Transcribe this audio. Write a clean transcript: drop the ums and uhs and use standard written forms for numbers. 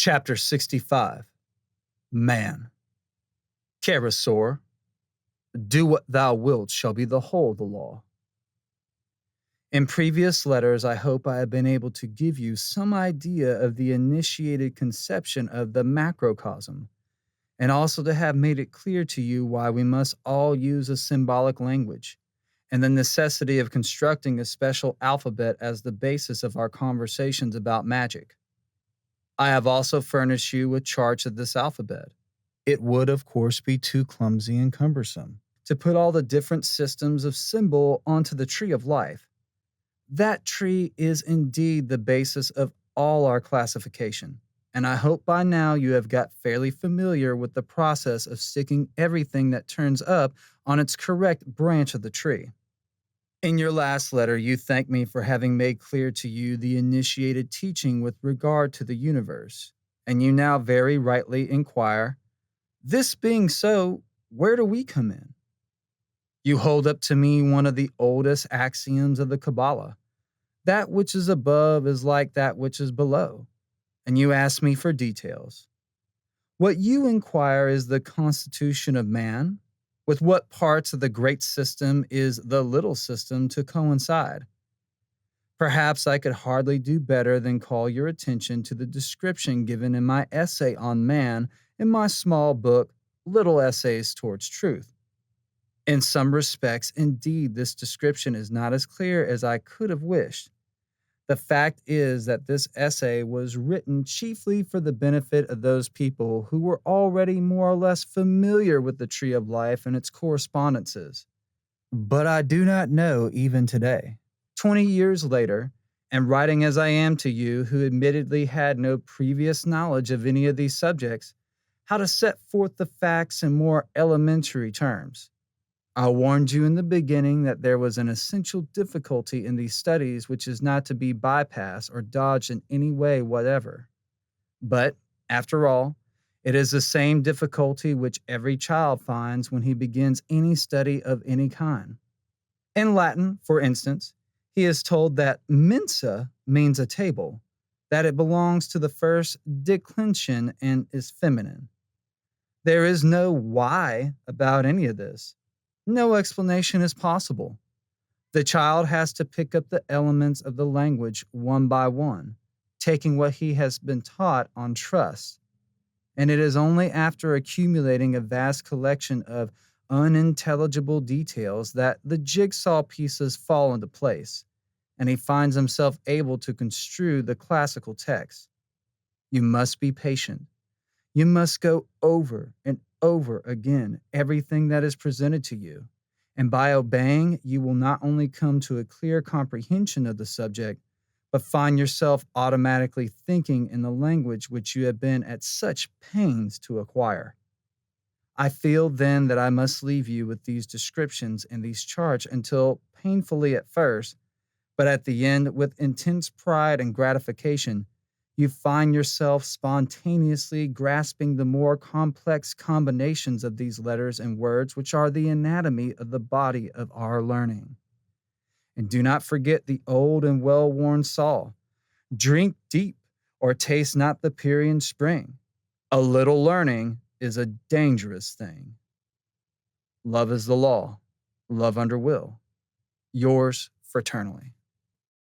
Chapter 65. Man. Kerasor, do what thou wilt shall be the whole of the law. In previous letters, I hope I have been able to give you some idea of the initiated conception of the macrocosm, and also to have made it clear to you why we must all use a symbolic language, and the necessity of constructing a special alphabet as the basis of our conversations about magic. I have also furnished you with charts of this alphabet. It would, of course, be too clumsy and cumbersome to put all the different systems of symbol onto the tree of life. That tree is indeed the basis of all our classification, and I hope by now you have got fairly familiar with the process of sticking everything that turns up on its correct branch of the tree. In your last letter, you thanked me for having made clear to you the initiated teaching with regard to the universe, and you now very rightly inquire, this being so, where do we come in? You hold up to me one of the oldest axioms of the Qabalah. That which is above is like that which is below, and you ask me for details. What you inquire is the constitution of man. With what parts of the great system is the little system to coincide? Perhaps I could hardly do better than call your attention to the description given in my essay on man in my small book, Little Essays Towards Truth. In some respects, indeed, this description is not as clear as I could have wished. The fact is that this essay was written chiefly for the benefit of those people who were already more or less familiar with the Tree of Life and its correspondences. But I do not know even today, 20 years later, and writing as I am to you who admittedly had no previous knowledge of any of these subjects, how to set forth the facts in more elementary terms. I warned you in the beginning that there was an essential difficulty in these studies which is not to be bypassed or dodged in any way whatever. But, after all, it is the same difficulty which every child finds when he begins any study of any kind. In Latin, for instance, he is told that mensa means a table, that it belongs to the first declension and is feminine. There is no why about any of this. No explanation is possible. The child has to pick up the elements of the language one by one, taking what he has been taught on trust. And it is only after accumulating a vast collection of unintelligible details that the jigsaw pieces fall into place, and he finds himself able to construe the classical text. You must be patient. You must go over and over again everything that is presented to you, and by obeying, you will not only come to a clear comprehension of the subject, but find yourself automatically thinking in the language which you have been at such pains to acquire. I feel then that I must leave you with these descriptions and these charts until, painfully at first, but at the end with intense pride and gratification, you find yourself spontaneously grasping the more complex combinations of these letters and words which are the anatomy of the body of our learning. And do not forget the old and well-worn saw, drink deep or taste not the Pierian spring. A little learning is a dangerous thing. Love is the law, love under will. Yours fraternally.